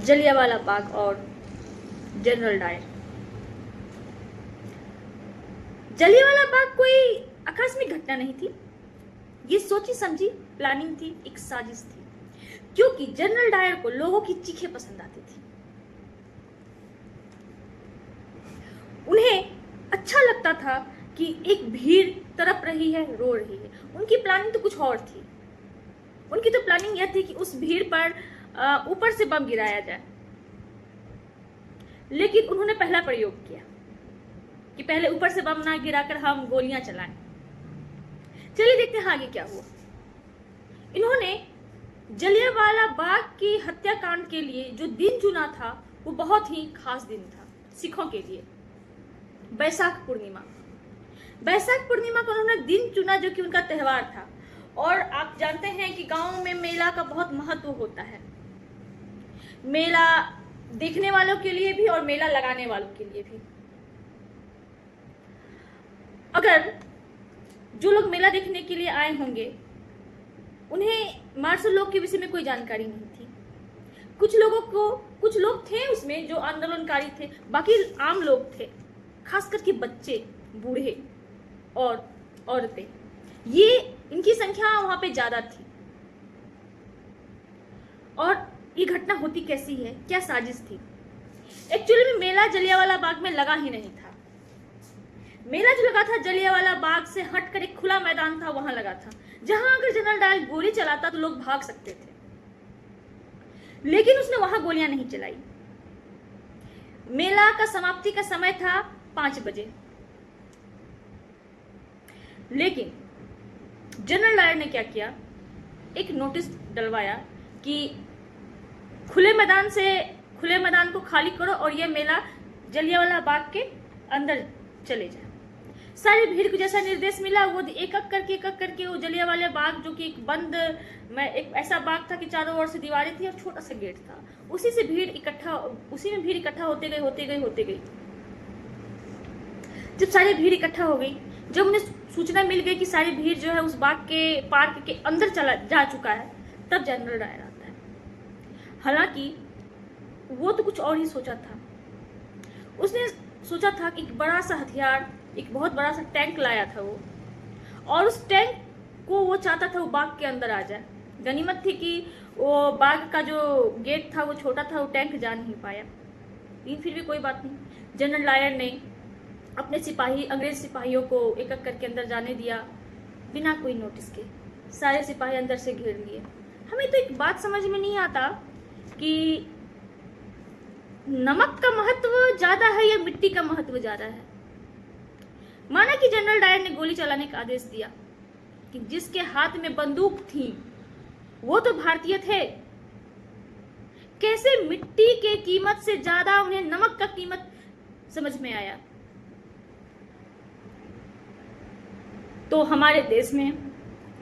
जलियांवाला बाग और general Dyer. Jallianwala Bagh कोई आकस्मिक घटना नहीं थी, ये सोची समझी प्लानिंग थी, एक साजिश थी, क्योंकि जनरल डायर को लोगों की चीखें पसंद आती थी। उन्हें अच्छा लगता था कि एक भीड़ तड़प रही है, रो रही है। उनकी प्लानिंग तो कुछ और थी। उनकी तो प्लानिंग यह थी कि उस भीड़ पर ऊपर से बम गिराया जाए, लेकिन उन्होंने पहला प्रयोग किया कि पहले ऊपर से बम ना गिराकर हम गोलियां चलाएं। चलिए देखते हैं आगे क्या हुआ। इन्होंने जलियांवाला बाग की हत्याकांड के लिए जो दिन चुना था वो बहुत ही खास दिन था सिखों के लिए, बैसाख पूर्णिमा। बैसाख पूर्णिमा को उन्होंने दिन चुना जो कि उनका त्योहार था। और आप जानते हैं कि गांव में मेला का बहुत महत्व होता है, मेला देखने वालों के लिए भी और मेला लगाने वालों के लिए भी। अगर जो लोग मेला देखने के लिए आए होंगे उन्हें मार्शल लॉ के विषय में कोई जानकारी नहीं थी। कुछ लोग थे उसमें जो आंदोलनकारी थे, बाकी आम लोग थे, खास करके बच्चे, बूढ़े और औरतें। ये इनकी संख्या वहां पे ज्यादा थी। और ये घटना होती कैसी है, क्या साजिश थी? एक्चुअली में मेला जलियांवाला बाग में लगा ही नहीं था। मेला जो लगा था जलियांवाला बाग से हटकर एक खुला मैदान था, वहां लगा था, जहां अगर जनरल डायर गोली चलाता तो लोग भाग सकते थे, लेकिन उसने वहां गोलियां नहीं चलाई। मेला का समाप्ति का समय था 5 बजे, लेकिन जनरल डायर ने क्या किया, एक नोटिस डलवाया कि खुले मैदान को खाली करो और यह मेला जलियांवाला बाग के अंदर चले जाए। सारी भीड़ को जैसा निर्देश मिला वो एक एक करके वो जलियांवाला बाग, जो कि एक ऐसा बाग था कि चारों ओर से दीवारें थी और छोटा सा गेट था, उसी में भीड़ इकट्ठा होते गई। जब सारी भीड़ इकट्ठा हो गई, जब उन्हें सूचना मिल गई कि सारी भीड़ जो है उस बाग के पार्क के अंदर जा चुका है, तब जनरल डायर आता है। हालांकि वो तो कुछ और ही सोचा था। उसने सोचा था कि एक बड़ा सा हथियार, एक बहुत बड़ा सा टैंक लाया था वो, और उस टैंक को वो चाहता था वो बाग के अंदर आ जाए। गनीमत थी कि वो बाग का जो गेट था वो छोटा था, वो टैंक जा नहीं पाया, लेकिन फिर भी कोई बात नहीं। जनरल डायर ने अपने अंग्रेज सिपाहियों को एक एक करके अंदर जाने दिया, बिना कोई नोटिस के। सारे सिपाही अंदर से घेर लिए। हमें तो एक बात समझ में नहीं आता कि नमक का महत्व ज्यादा है या मिट्टी का महत्व ज्यादा है। माना कि जनरल डायर ने गोली चलाने का आदेश दिया कि जिसके हाथ में बंदूक थी वो तो भारतीय थे, कैसे मिट्टी के कीमत से ज्यादा उन्हें नमक का कीमत समझ में आया? तो हमारे देश में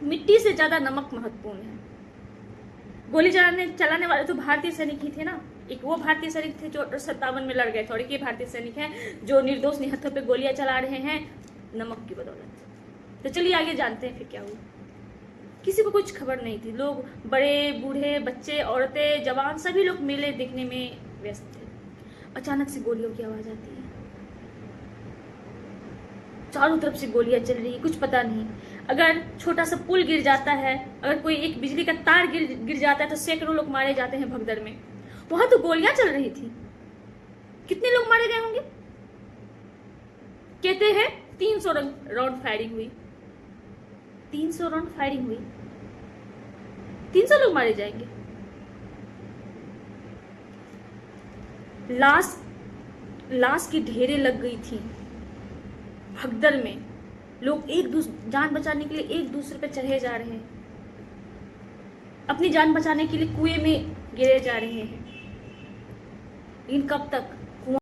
मिट्टी से ज्यादा नमक महत्वपूर्ण है। गोली चलाने वाले तो भारतीय सैनिक ही थे ना। एक वो भारतीय सैनिक थे जो 57 में लड़ गए थे, और एक ये भारतीय सैनिक हैं जो निर्दोष निहत्थों पे गोलियां चला रहे हैं नमक की बदौलत। तो चलिए आगे जानते हैं फिर क्या हुआ। किसी को कुछ खबर नहीं थी। लोग, बड़े बूढ़े, बच्चे, औरतें, जवान, सभी लोग मेले देखने में व्यस्त थे। अचानक से गोलियों की आवाज आती है, चारों तरफ से गोलियां चल रही है, कुछ पता नहीं। अगर छोटा सा पुल गिर जाता है, अगर कोई एक बिजली का तार गिर जाता है तो सैकड़ों लोग मारे जाते हैं भगदड़ में। वहां तो गोलियां चल रही थी। कितने लोग मारे गए होंगे? कहते हैं 300 राउंड फायरिंग हुई। 300 राउंड फायरिंग हुई, 300 लोग मारे जाएंगे। लाश की ढेरें लग गई थी भगदड़ में। लोग जान बचाने के लिए एक दूसरे पे चढ़े जा रहे हैं, अपनी जान बचाने के लिए कुएं में गिरे जा रहे हैं। लेकिन कब तक?